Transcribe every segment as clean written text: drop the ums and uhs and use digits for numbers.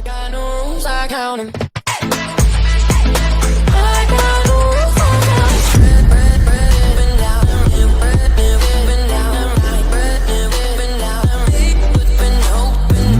got no rules, I count 'em. I got no rules, I count 'em. Bread, up and down, bread, up and down, right, bread, up and down, deep and open.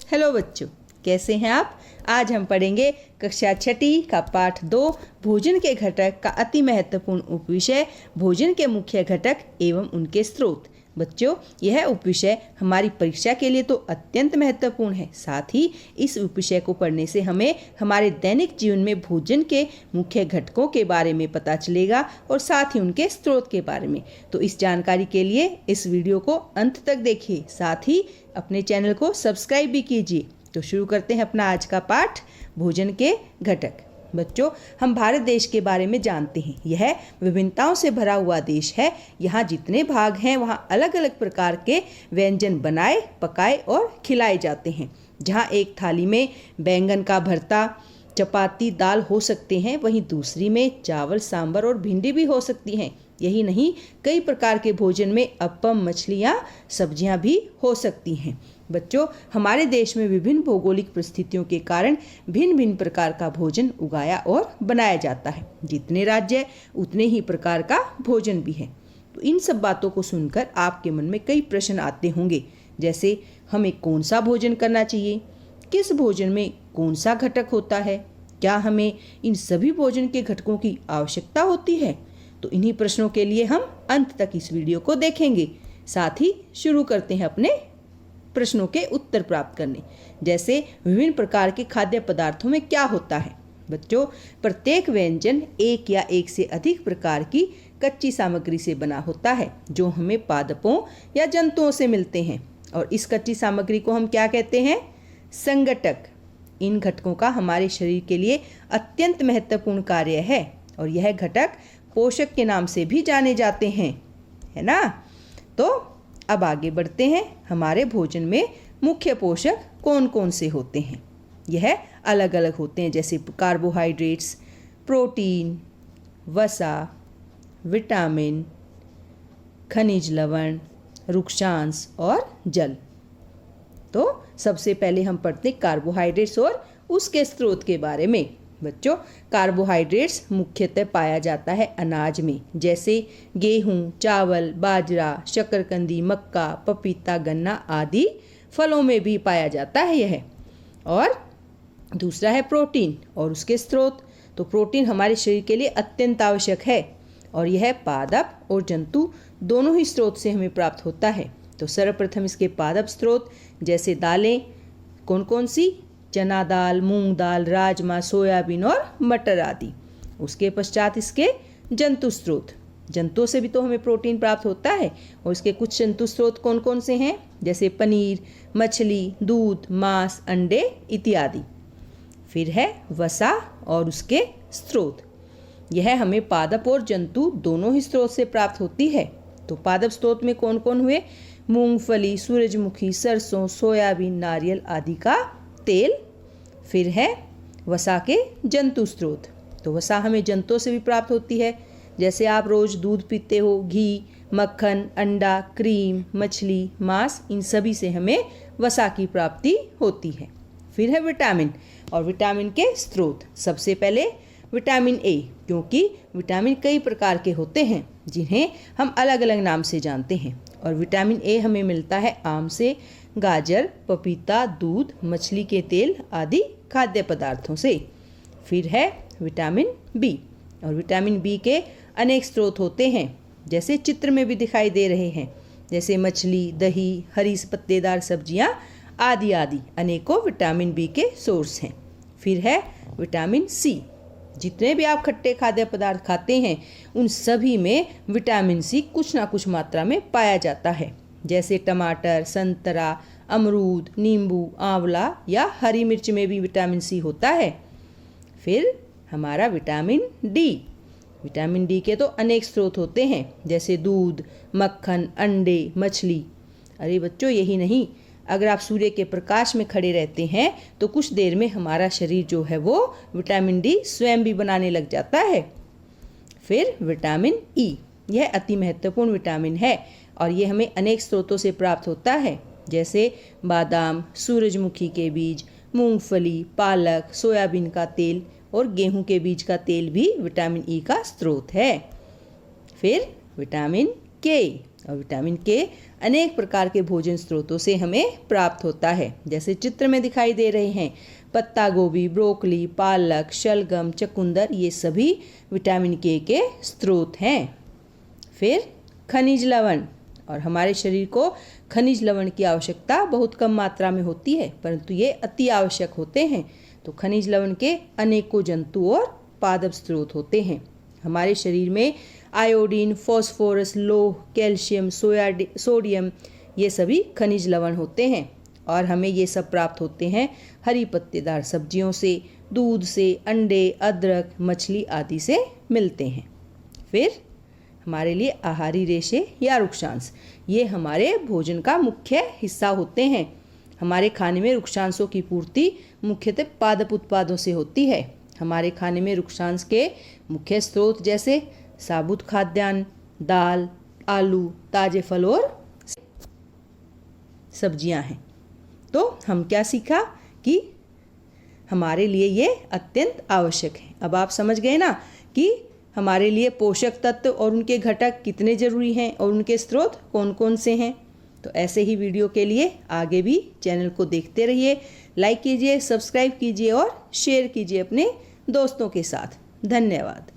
Hello बच्चों, कैसे हैं आप। आज हम पढ़ेंगे कक्षा छठी का पाठ 2 भोजन के घटक का अति महत्वपूर्ण उपविषय भोजन के मुख्य घटक एवं उनके स्रोत। बच्चों, यह उपविषय हमारी परीक्षा के लिए तो अत्यंत महत्वपूर्ण है। साथ ही इस उपविषय को पढ़ने से हमें हमारे दैनिक जीवन में भोजन के मुख्य घटकों के बारे में पता चलेगा और साथ ही उनके स्रोत के बारे में। तो इस जानकारी के लिए इस वीडियो को अंत तक देखिए, साथ ही अपने चैनल को सब्सक्राइब भी कीजिए। तो शुरू करते हैं अपना आज का पाठ, भोजन के घटक। बच्चों, हम भारत देश के बारे में जानते हैं। यह विभिन्नताओं से भरा हुआ देश है। यहाँ जितने भाग हैं वहाँ अलग अलग प्रकार के व्यंजन बनाए, पकाए और खिलाए जाते हैं। जहाँ एक थाली में बैंगन का भरता, चपाती, दाल हो सकते हैं, वहीं दूसरी में चावल, सांभर और भिंडी भी हो सकती हैं। यही नहीं, कई प्रकार के भोजन में अप्पम, मछलियाँ, सब्जियाँ भी हो सकती हैं। बच्चों, हमारे देश में विभिन्न भौगोलिक परिस्थितियों के कारण भिन्न भिन्न प्रकार का भोजन उगाया और बनाया जाता है। जितने राज्य उतने ही प्रकार का भोजन भी है। तो इन सब बातों को सुनकर आपके मन में कई प्रश्न आते होंगे, जैसे हमें कौन सा भोजन करना चाहिए, किस भोजन में कौन सा घटक होता है, क्या हमें इन सभी भोजन के घटकों की आवश्यकता होती है। तो इन्हीं प्रश्नों के लिए हम अंत तक इस वीडियो को देखेंगे। साथ ही शुरू करते हैं अपने प्रश्नों के उत्तर प्राप्त करने। जैसे विभिन्न प्रकार के खाद्य पदार्थों में क्या होता है। बच्चों, प्रत्येक व्यंजन एक या एक से अधिक प्रकार की कच्ची सामग्री से बना होता है, जो हमें पादपों या जंतुओं से मिलते हैं। और इस कच्ची सामग्री को हम क्या कहते हैं? संघटक। इन घटकों का हमारे शरीर के लिए अत्यंत महत्वपूर्ण कार्य है और यह घटक पोषक के नाम से भी जाने जाते हैं, है ना। तो अब आगे बढ़ते हैं। हमारे भोजन में मुख्य पोषक कौन कौन से होते हैं? यह अलग अलग होते हैं, जैसे कार्बोहाइड्रेट्स, प्रोटीन, वसा, विटामिन, खनिज लवण, रुक्षांश और जल। तो सबसे पहले हम पढ़ते हैं कार्बोहाइड्रेट्स और उसके स्रोत के बारे में। बच्चों, कार्बोहाइड्रेट्स मुख्यतः पाया जाता है अनाज में, जैसे गेहूं, चावल, बाजरा, शकरकंदी, मक्का, पपीता, गन्ना आदि। फलों में भी पाया जाता है यह। और दूसरा है प्रोटीन और उसके स्रोत। तो प्रोटीन हमारे शरीर के लिए अत्यंत आवश्यक है और यह पादप और जंतु दोनों ही स्रोत से हमें प्राप्त होता है। तो सर्वप्रथम इसके पादप स्रोत, जैसे दालें, कौन कौन सी? चना दाल, मूंग दाल, राजमा, सोयाबीन और मटर आदि। उसके पश्चात इसके जंतु स्रोत। जंतुओं से भी तो हमें प्रोटीन प्राप्त होता है और इसके कुछ जंतु स्रोत कौन कौन से हैं? जैसे पनीर, मछली, दूध, मांस, अंडे इत्यादि। फिर है वसा और उसके स्रोत। यह हमें पादप और जंतु दोनों ही स्रोत से प्राप्त होती है। तो पादप स्रोत में कौन कौन हुए? मूंगफली, सूरजमुखी, सरसों, सोयाबीन, नारियल आदि का तेल। फिर है वसा के जंतु स्रोत। तो वसा हमें जंतुओं से भी प्राप्त होती है, जैसे आप रोज दूध पीते हो, घी, मक्खन, अंडा, क्रीम, मछली, मांस, इन सभी से हमें वसा की प्राप्ति होती है। फिर है विटामिन और विटामिन के स्रोत। सबसे पहले विटामिन ए, क्योंकि विटामिन कई प्रकार के होते हैं जिन्हें हम अलग अलग नाम से जानते हैं। और विटामिन ए हमें मिलता है आम से, गाजर, पपीता, दूध, मछली के तेल आदि खाद्य पदार्थों से। फिर है विटामिन बी और विटामिन बी के अनेक स्रोत होते हैं, जैसे चित्र में भी दिखाई दे रहे हैं, जैसे मछली, दही, हरी पत्तेदार सब्जियां आदि आदि अनेकों विटामिन बी के सोर्स हैं। फिर है विटामिन सी। जितने भी आप खट्टे खाद्य पदार्थ खाते हैं उन सभी में विटामिन सी कुछ ना कुछ मात्रा में पाया जाता है, जैसे टमाटर, संतरा, अमरूद, नींबू, आंवला या हरी मिर्च में भी विटामिन सी होता है। फिर हमारा विटामिन डी। विटामिन डी के तो अनेक स्रोत होते हैं, जैसे दूध, मक्खन, अंडे, मछली। अरे बच्चों, यही नहीं, अगर आप सूर्य के प्रकाश में खड़े रहते हैं तो कुछ देर में हमारा शरीर जो है वो विटामिन डी स्वयं भी बनाने लग जाता है। फिर विटामिन ई। यह अति महत्वपूर्ण विटामिन है और ये हमें अनेक स्रोतों से प्राप्त होता है, जैसे बादाम, सूरजमुखी के बीज, मूंगफली, पालक, सोयाबीन का तेल और गेहूं के बीज का तेल भी विटामिन ई का स्रोत है। फिर विटामिन के, और विटामिन के अनेक प्रकार के भोजन स्रोतों से हमें प्राप्त होता है, जैसे चित्र में दिखाई दे रहे हैं। पत्ता गोभी, ब्रोकली, पालक, शलगम, चुकंदर, ये सभी विटामिन के स्रोत हैं। फिर खनिज लवण, और हमारे शरीर को खनिज लवण की आवश्यकता बहुत कम मात्रा में होती है, परंतु ये अति आवश्यक होते हैं। तो खनिज लवण के अनेकों जंतु और पादप स्रोत होते हैं। हमारे शरीर में आयोडीन, फास्फोरस, लौह, कैल्शियम, सोडियम, ये सभी खनिज लवण होते हैं और हमें ये सब प्राप्त होते हैं हरी पत्तेदार सब्जियों से, दूध से, अंडे, अदरक, मछली आदि से मिलते हैं। फिर हमारे लिए आहारी रेशे या वृक्षांश, ये हमारे भोजन का मुख्य हिस्सा होते हैं। हमारे खाने में वृक्षांशों की पूर्ति मुख्यतः पादप उत्पादों से होती है। हमारे खाने में वृक्षांश के मुख्य स्रोत जैसे साबुत खाद्यान्न, दाल, आलू, ताजे फल और सब्जियां हैं। तो हम क्या सीखा कि हमारे लिए ये अत्यंत आवश्यक है। अब आप समझ गए ना कि हमारे लिए पोषक तत्व और उनके घटक कितने जरूरी हैं और उनके स्रोत कौन कौन से हैं। तो ऐसे ही वीडियो के लिए आगे भी चैनल को देखते रहिए, लाइक कीजिए, सब्सक्राइब कीजिए और शेयर कीजिए अपने दोस्तों के साथ। धन्यवाद।